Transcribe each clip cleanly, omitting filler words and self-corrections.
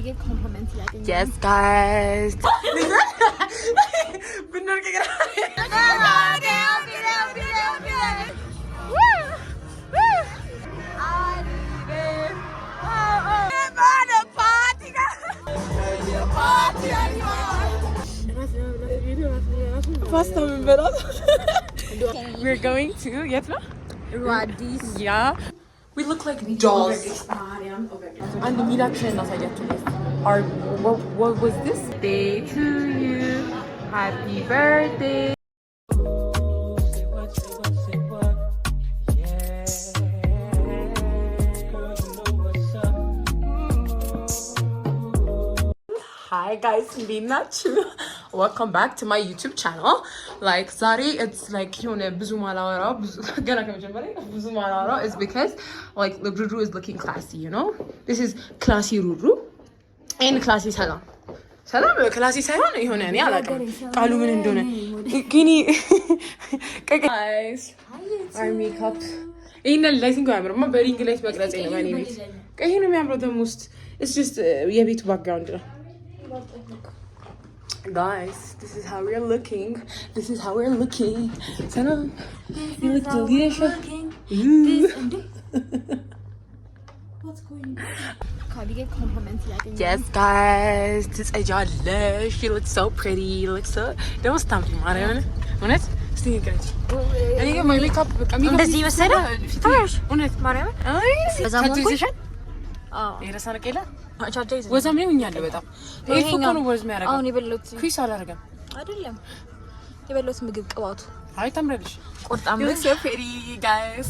Yes, guys. Bener kayak Pasta berat. We're going to Radis. Yeah. We look like dolls. And the Miracle Our what was this? Day to you. Happy birthday. Hi guys, welcome back to my YouTube channel. Like Zari, it's like it's because like Ruru is looking classy, you know? This is classy Ruru and classy Salam. Salam classy Salam ይሆነ እኔ አላውቅም ቃሉ ምን እንደሆነ ግን guys our makeup ይሄን ላይቲንግ ያምርማ በሪንግ ላይት መቅረጽ ነው ማን ቤት ቀይ ነው የሚያምረው ደግሞ ውስጥ it's just የቤቱ ባክግራውንድ ነው Guys, this is how we're looking. Salam, you look delicious. What's going on? Can't get compliments yet. Yes, guys, this is Ajala. She looks so pretty. Don't stop me, Marianne. Honest? Stay good. I need my makeup. Does he say that? Honest, Marianne. የረሳነ ቀላ ወዛም ነው እኛለ በጣም ይሄ እኮ ነው ወዝ የሚያደርገው አሁን የበሉት ኩይስ አላደርገም አይደለም የበሉት ምግብ ቅባቱ አይ ተምረልሽ ቆርጣም ነው so pretty guys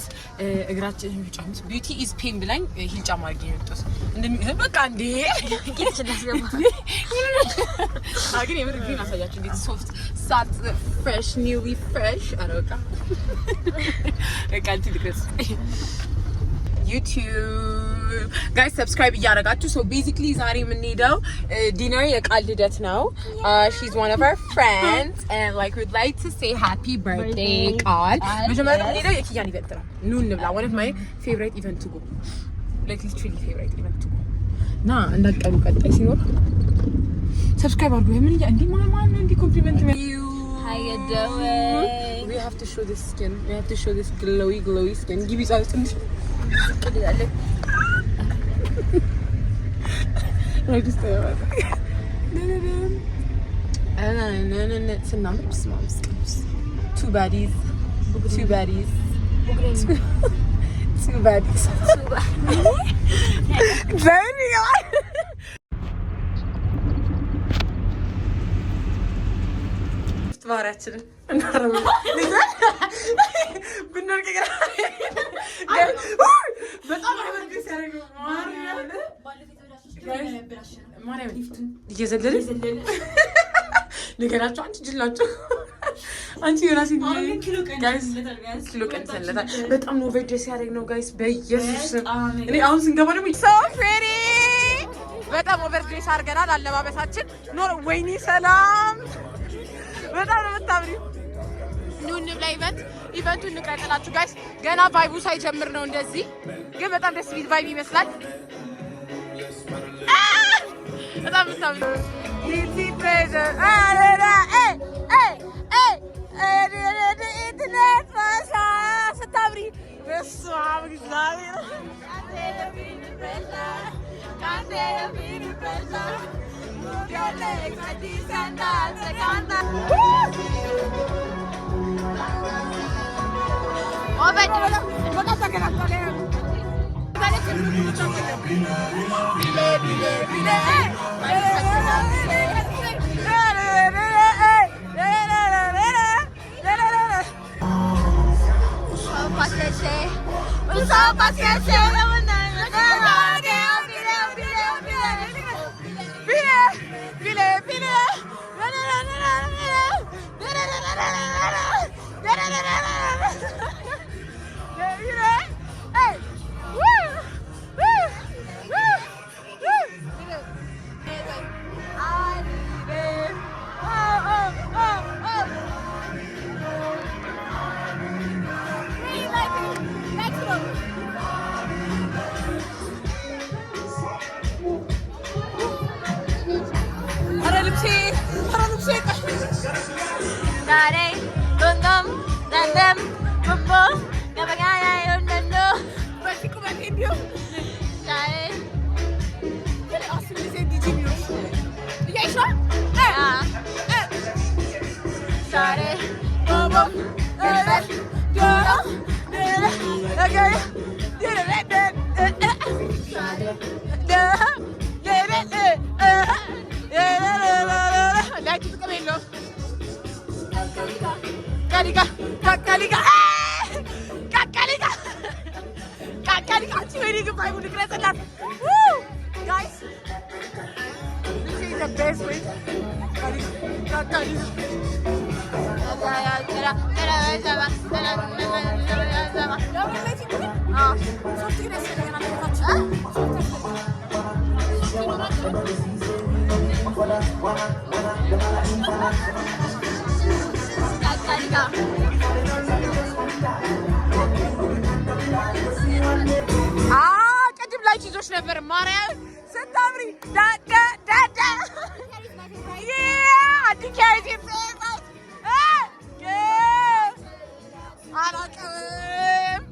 እግራችን ጫምስ ቢዩቲ ኢዝ ፔን ብላኝ ሂል ጫማ አድርጌ የመጣሁት እንደሚ በቃ እንዴ ኪችን አስገባ አግኝ የምር ግን አሳያችሁ እንዴት ሶፍት ሳት ፍሬሽ ኒውሊ ፍሬሽ አረጋ ቃልቲ ድረስ YouTube guys subscribe እያደረጋችሁ so basically ዛሬ የምንሄደው ዲነር የቃል ልደት ነው she's one of our friends and like we'd like to say happy birthday ቃል መጀመሪያ የምንሄደው የኪያን ኢቨንት ነው ኑ እንብላ one of my favorite event to go like literally favorite event to go ና እንዳቀሩ ቀጣይ ሲኖር subscribe አድርጉ ምን እንዴ ማን ነው እንዴ ኮምፕሊመንት how you doing we have to show this skin we have to show this glowy skin give it out ከዲያለ I just thought about that. ስናምር ስማምስ two baddies very ማራችን እናረም ብናር ከገራ በጣም አበርገስ ያረገው ማርያም እየዘለለ ነገራችሁ አንቺ ጅላችሁ አንቺ የራሴ ኪሎ ቀንሰለታል በጣም ነው ቨርጀስ ያደረግ ነው ጋይስ በኢየሱስ እኔ አሁን ስንገባ ደግሞ so pretty በጣም ኦቨርድሬስ አድርገናል አለባበሳችን ኖር ወይኔ ሰላም በጣም ነው የምታምሪው ኑ እንብላ ኢቨንቱን እንቀጥላችሁ ጋይስ ገና ቫይቡ ሳይጀምር ነው እንደዚህ ግን በጣም ደስ የሚል ቫይብ ይመስላል በጣም የምታምሪው ኢቲ ፕሬዘር ኢንተርኔት ማሳ ስታምሪ በስመ እግዚአብሔር Your legs are decent as a gun. Oh, but what are you going Shawty, boom boom, dum dum, boom boom. Gabagaya yung nando. Belki ben ne diyorum? Shawty. Böyle aslında sevdiğim yok. Yaşa. Yeah. Shawty, Boom boom. Evet. Girl. Okay. Dai tutto capello. Carica, carica. Carica. Carica. Ci vedi che fai un decreto da. Woo! Guys. This is the best way. Carica. ቅድም ላይ ይዞሽ ነበር ማርያም ስታምሪ ዳዳ አላውቅም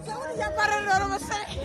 ሰውን እያባረረ ነው መሰለኝ።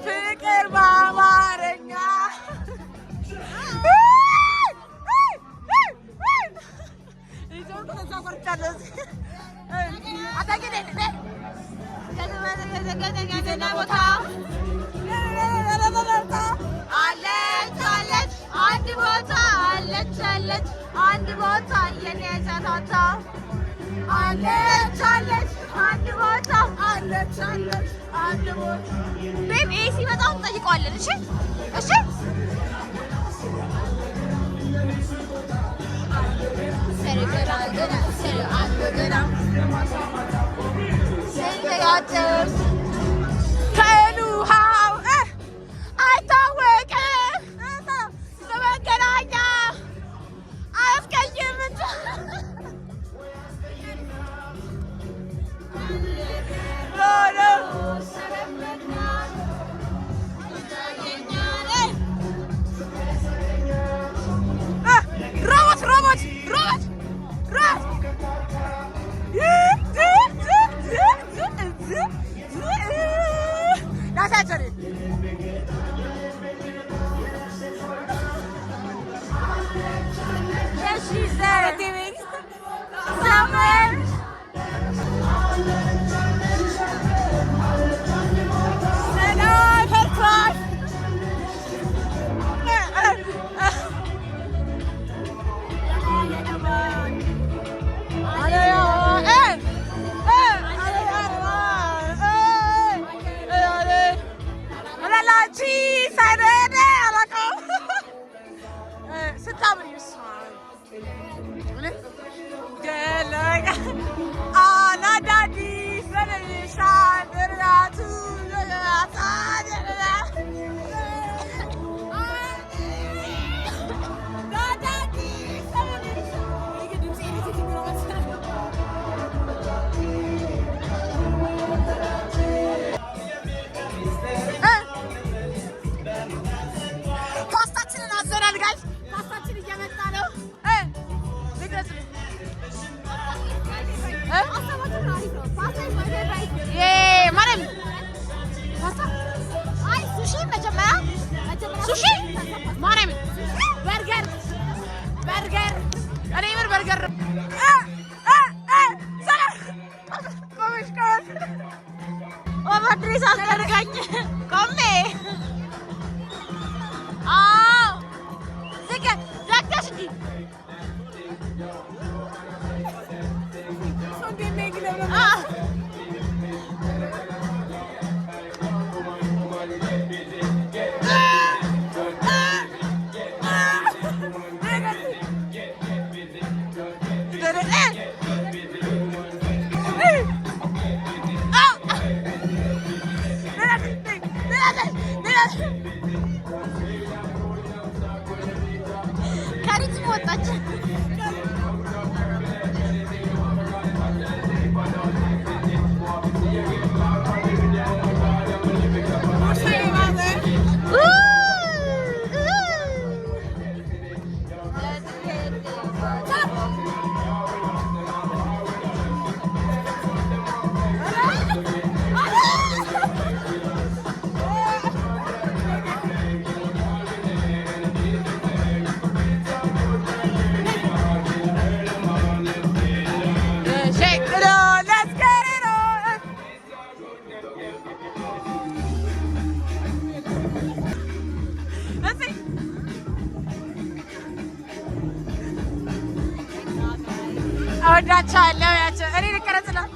ፍቅር በአማርኛ አንድ ቦታ የኔ ጨታታ አለች አንድ ቦታ አለች አንድ ቦታ ቤቢ ሲመጣ እንጠይቀዋለን። እሺ ከሉሃው አይታወቅም በመገናኛ አያስቀይም እንጂ ፓስታችንን አዘናል ጋይስ። ፓስታችን እየመጣ ካሪት ወጣች። እወዳቸዋለሁ ያቸው እኔ ልቀረጽ ነው።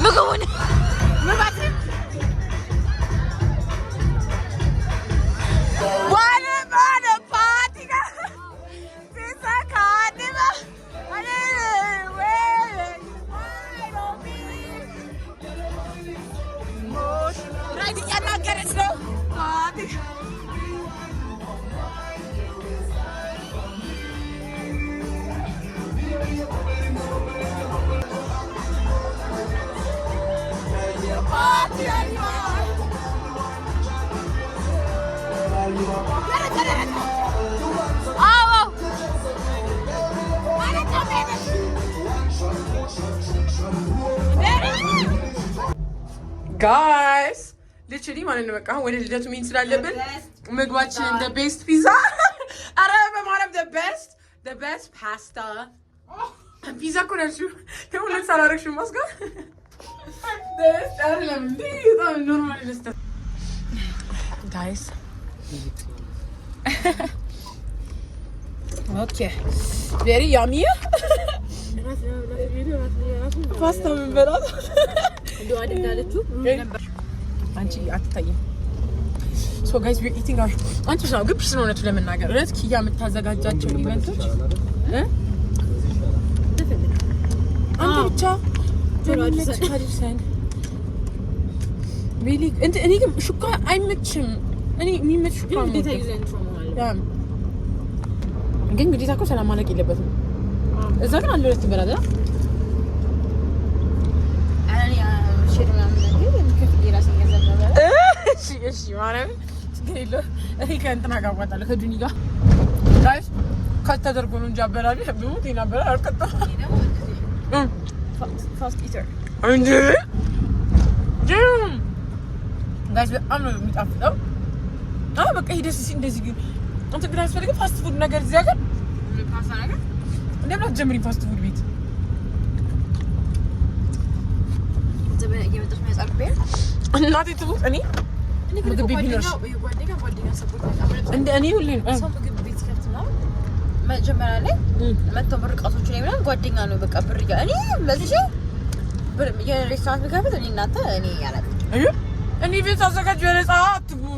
ምግቡን ጋይስ ሊትራሊ ማለት ነው በቃ ወደ ልደቱ መሄድ ስላለብን ምግባችን the best ፒዛ አረ በማለም the best ፓስታ ፒዛ እኮ ነሽ ተውለት ሳላረግሽ ማስጋ አይደለም እንዴ በጣም ኖርማል ደስታ ጋይስ ኦኬ very yummy ፓስታ ምን በላት እንደው አደጋለችሁ አንቺ አትታይም ሶ ጋይስ ዊ ኢቲንግ አር አንቺ ነው ግብስ ነው እውነቱ ለመናገር እለት ኪያ የምታዘጋጃቸው ኢቨንቶች አንተ ብቻ ሪሊ እኔ ግን ሹካ አይመችም እኔ የሚመች ሹካ ነው ግዴታ ይዘን ትሮማል ግን ግዴታ እኮ ሰላም ማለቅ የለበትም እዛ ግን አንድ ሁለት ይበላል እሺ ማለት ግን እኔ ከእንትና ጋር እዋጣለሁ ከዱኒ ጋር ጋይስ ከተደርጎ ነው እንጂ አበላል ብሞት ይናበላል አልቀጣም ፋስት ኢተር እንዴ ጋይስ በጣም ነው የሚጣፍጠው በቃ ሂደስ እንደዚህ ግን አንተ ግን አስፈልግ ፋስት ፉድ ነገር እዚህ ሀገር ፓስታ ነገር እንደምን አትጀምሪም ፋስት ፉድ ቤት ዘበነ እየመጣች ነው ያጻፈ እናቴ ትሙት እኔ ምግብ ቤት ቢኖርሽ ጓደኛ ሰፖርት እንደ እኔ ሁሌ ሰው ምግብ ቤት ከፍተና መጀመሪያ ላይ መጥተው ምርቃቶች ላይ ምናምን ጓደኛ ነው በቃ ብር እኔ ለዚህ የሬስቶራንት ምግብ እኔ እናንተ እኔ ያላችሁ እኔ ቤት አዘጋጅ የነጻ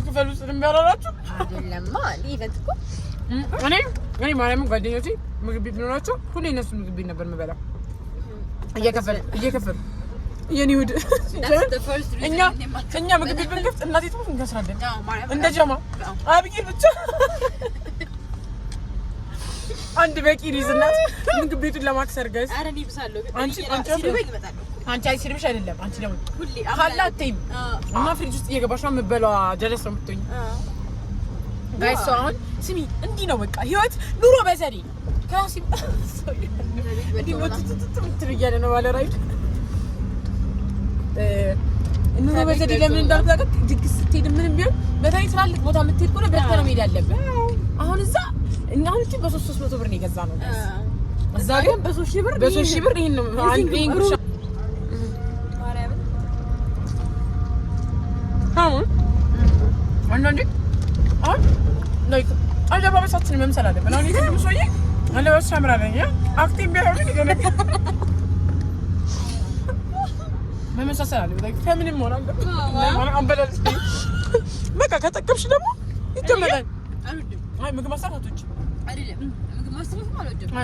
ክፈሉ ስለሚያራራችሁ አይደለማ ኢቨንት እኮ እኔ ማርያም ጓደኞቼ ምግብ ቤት ቢኖራቸው ሁሌ እነሱ ምግብ ቤት ነበር የምበላው እየከፈሉ የኔ ውድ እኛ ምግብ ቤት ብንከፍት እናቴ ትሙት እንከስራለን እንደ ጀማ አብቂር ብቻ አንድ በቂ ሪዝናት ምግብ ቤቱን ለማክሰር ጋይስ አረ እኔ ብሳለሁ አንቺ አይስርብሽ አይደለም አንቺ ደግሞ ሁሌ አላተይም እና ፍሪጅ ውስጥ እየገባሽ ነው የምበላው ጀለስ ነው የምትሆኝ ጋይስ አሁን ስሚ እንዲህ ነው በቃ ህይወት ኑሮ በዘዴ ከራሲ እንዲህ ወጥቶ ትርያለ ነው ባለ ራይድ ኑሮ በዘዴ ለምን እንዳልኩ ድግስ ስትሄድ ምንም ቢሆን በተለይ ትላልቅ ቦታ የምትሄድ ከሆነ በርታ ነው መሄድ ያለብን አሁን እዛ እኛ አሁን እቺ በ300 ብር ነው የገዛነው እዛ ግን በ3 ብር ይሄን ነው አንድ እንግሩሽ ማርያም አሁን አንዳንዴ ላይክ አለባበሳችን መምሰል አለብን አሁን ይሄን ሰውዬ አለባበስ ያምራልኝ አክቲቭ ቢሆን ይገነ መመሳሰል አለብን ላይክ ፌሚኒን ሆነ ማለት አንበላል በቃ ከተቀብሽ ደግሞ ይተመላል አይ ምግብ ማሰራቶች አይደለም ምግብ ማሰራት ማለት ነው።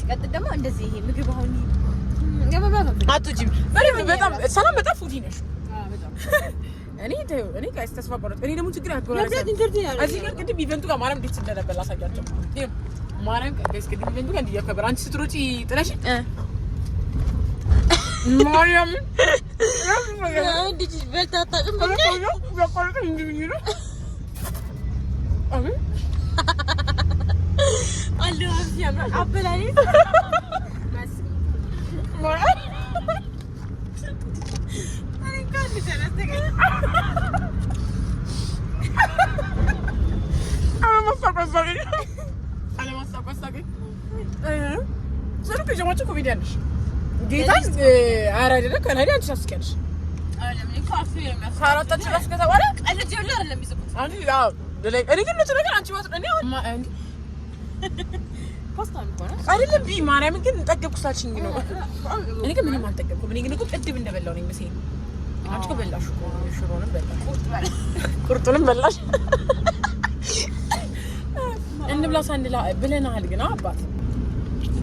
ቀጥ ደግሞ እንደዚህ ይሄ ምግብ አሁን አትጂም በጣም ሰላም በጣም ፉዲ ነሽ። በጣም እኔ ጋይስ ተስፋ ቆረጥ። እኔ ደግሞ ችግር ያቆራረጥ እዚህ ጋር ቅድም ኢቨንቱ ጋር ማርያም እንዴት እንደነበር ላሳያቸው። ማርያም ጋይስ ቅድም ኢቨንቱ ጋር እንዲያከብር አንቺ ስትሮጪ ጥለሽ ማርያም እንዴት በልታ አታውቅም? ያቆራረጥ እንዲህ ነው አሜን አለው ያምራል አበላኔ አይደለም ቢ ማርያምን ግን ጠገብኩ ሳልሽኝ ነው። እኔ ግን ምንም አልጠገብኩም። እኔ ግን እኮ ቅድም እንደበላው ነኝ መሰለኝ። አንቺ እኮ በላሽ እኮ ሽሮንም በላሽ ቁርጡንም በላሽ። እንብላ ሳንላ ብለናል ግን አባት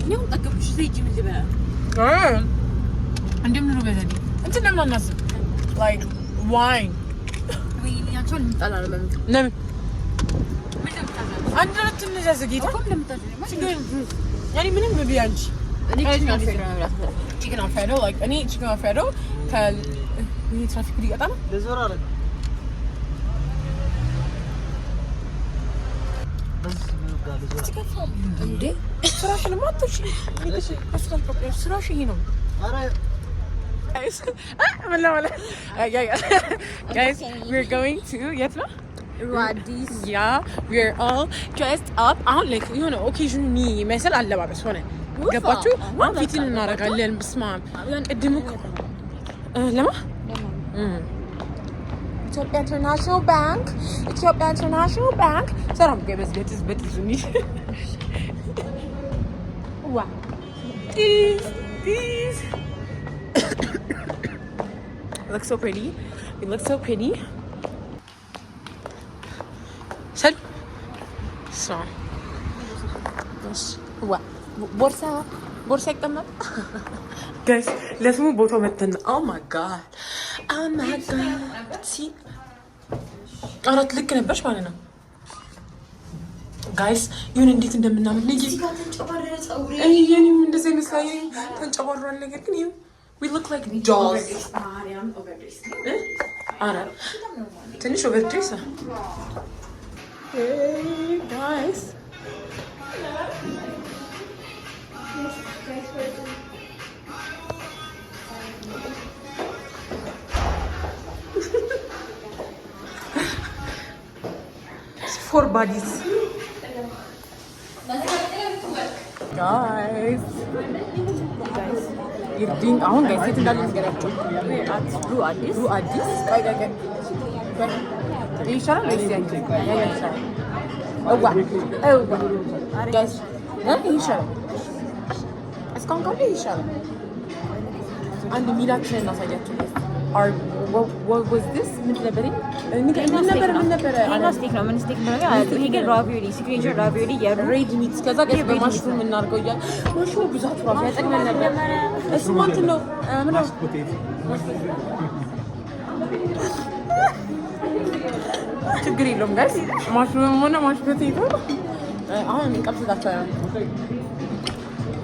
እኔም ጠገብኩሽ። ዘይጂ ምን ልበላ እንደምን ነው በዘዲ እንትን ለምን አናስብ ላይክ ዋይን ወይ ያንቺን እንጣላ ነው ለምን አንድ ረት እንዘዝ ጌታ ያኔ ምንም ነው ቢያንቺ እኔ ቺክን አልፍሬዶ ላይክ እኔ ቺክን አልፍሬዶ ከኒ ትራፊክ ሊቀጣ ነው ለዞር አለ እንዴ ስራሽን ማጥሽ ስራሽ ይሄ ነው አረ guys we're going to yet no Radis. Yeah, we're all dressed up. አሁን like የሆነ ኦኬዥን የሚመስል አለባበስ ሆነ። ገባችሁ? አሁን ፊትን እናደርጋለን። በስማም ቅድም እኮ ለማ ኢትዮጵያ ኢንተርናሽናል ባንክ ኢትዮጵያ ኢንተርናሽናል ባንክ ሰላም ገበዝ ገትዝ በትዙኒ ዋ these look so pretty. You look so pretty. Sal. So. What? Borsa kama? Guys, let's move both of it. Oh my god. Oh my god. See? አራት ልክ ነበርሽ ማለት ነው ጋይስ ይሁን እንዴት እንደምናምን ልጅ እኔም እንደዚህ መስላኝ ተንጨባሯል ነገር ግን ይሁን we look like dolls አረ ትንሽ ኦቨርድሬስ hey guys four bodies guys you're doing ahon guys sit down and get blue addis ይሻላል ወይስ ያንቺ ይሻላል guys ይሻላል እስካሁን ካለ ይሻላል አንድ ሚላችን እናሳያችሁ Or what was this? ምን ነበር? ስቴክ ነው። ምን ስቴክ ነው? ይሄ ግን ራቪዮሊ ሲግኔቸር ራቪዮሊ የሬድ ሚት ከዛ ጋር በማሽሩም እናርገው ያ ማሽሩም ብዛት ራሱ ያጠቅመን ነበር። እሱ ማለት ነው ምን ነው ችግር የለውም ጋይስ ማሽሩም ሆነ ማሽሩም ይተው አሁን እንቀጥላቸው ያ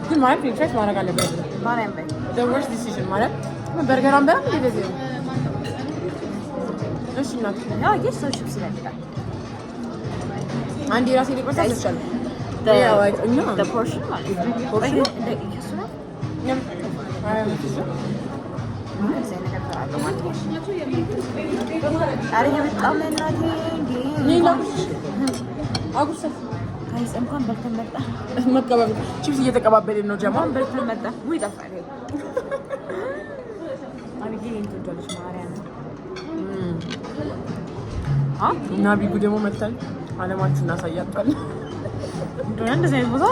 ግን ማለት ሪፍሬሽ ማድረግ አለበት ማርያም በይ the worst decision ማለት በርገር አንበላ እንደዚህ ነው እሺ እናት ያ የሰው ቺፕስ ይላል አንዴ ራሴ ሊቆርጥ አልቻለም the portion ማለት portion ይሱና ነው አረ የበጣም እናቴ ሌላ አጉርሰ ጋይስ እንኳን በልተን መጣ መቀበል ቺፕስ እየተቀባበልን ነው ጀማን በልተን መጣ ወይ ጠፋኝ አብዬ እንትን ማርያም እና ቢጉ ደግሞ መጣን አለማችን እናሳያጣል እንደሆነ እንደዚህ አይነት ቦታ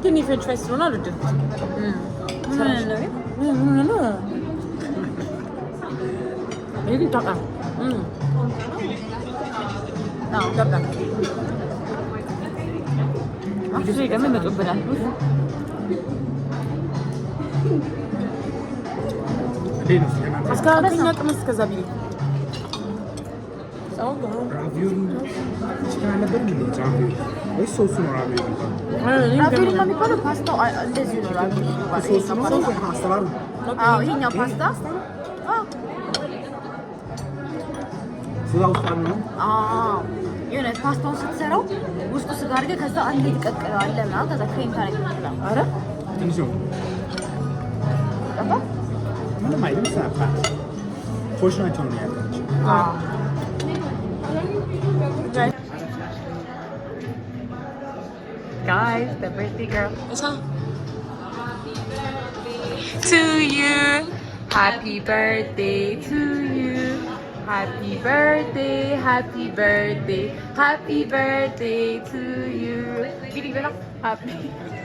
ግን ኢቨንት ፌስት ነው አይደል ምን ነው ይሄ ታጣ ደግሞ ይመጡብናል። እስከ አራተኛ ቅመስ እስከዛ ቢል ራቪዮሊ ነው የሚባለው። ፓስታው እንደዚህ ነው። ይሄኛው ፓስታ የሆነ ፓስታውን ስትሰራው ውስጡ ስጋ አድርገህ ከዛ አንዴ ትቀቅለዋለህ ምናምን ከዛ ክሬም ታደርግበታለህ። ኧረ ትንሽ ነው ምንም አይልም። ሳፋ ፖርሽናቸው ነው ያለው። Guys, the birthday girl. To you, happy birthday to you, happy birthday, happy birthday, happy birthday to you. Happy.